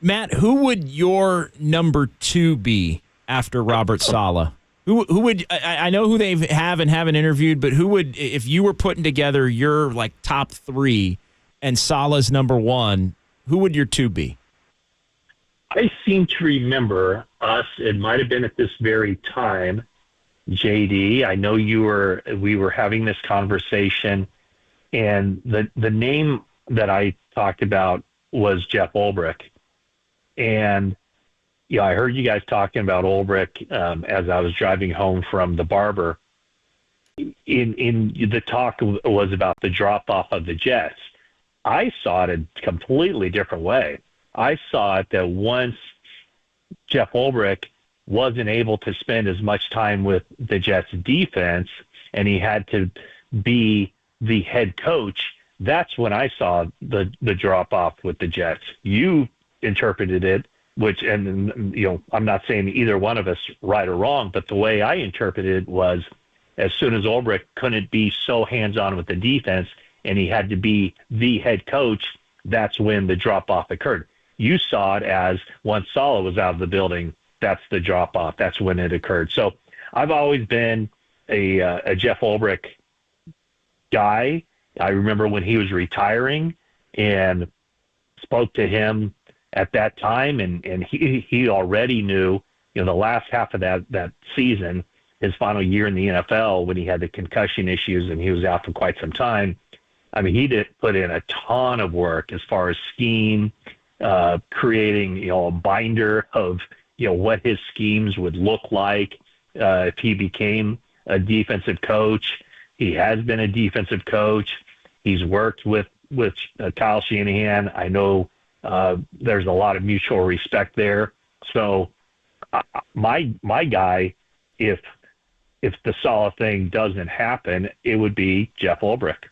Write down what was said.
Matt, who would your number two be after Robert Saleh? Who would I know who they have and haven't interviewed, but who would, if you were putting together your like top three and Saleh's number one, who would your two be? I seem to remember us. It might have been at this very time, JD. I know we were having this conversation, and the name that I talked about was Jeff Ulbrich. And yeah, I heard you guys talking about Ulbrich as I was driving home from the barber. In the talk was about the drop off of the Jets. I saw it a completely different way. I saw it that once Jeff Ulbrich wasn't able to spend as much time with the Jets defense and he had to be the head coach, that's when I saw the drop off with the Jets. You interpreted it, and I'm not saying either one of us right or wrong, but the way I interpreted it was as soon as Ulbrich couldn't be so hands-on with the defense and he had to be the head coach, that's when the drop-off occurred. You saw it as once Saleh was out of the building, that's the drop-off. That's when it occurred. So I've always been a Jeff Ulbrich guy. I remember when he was retiring and spoke to him at that time, and he already knew, the last half of that season, his final year in the NFL, when he had the concussion issues and he was out for quite some time. I mean, he did put in a ton of work as far as scheme, creating, a binder of, what his schemes would look like if he became a defensive coach. He has been a defensive coach. He's worked with Kyle Shanahan. I know there's a lot of mutual respect there. So my guy, if the Saleh thing doesn't happen, it would be Jeff Ulbrich.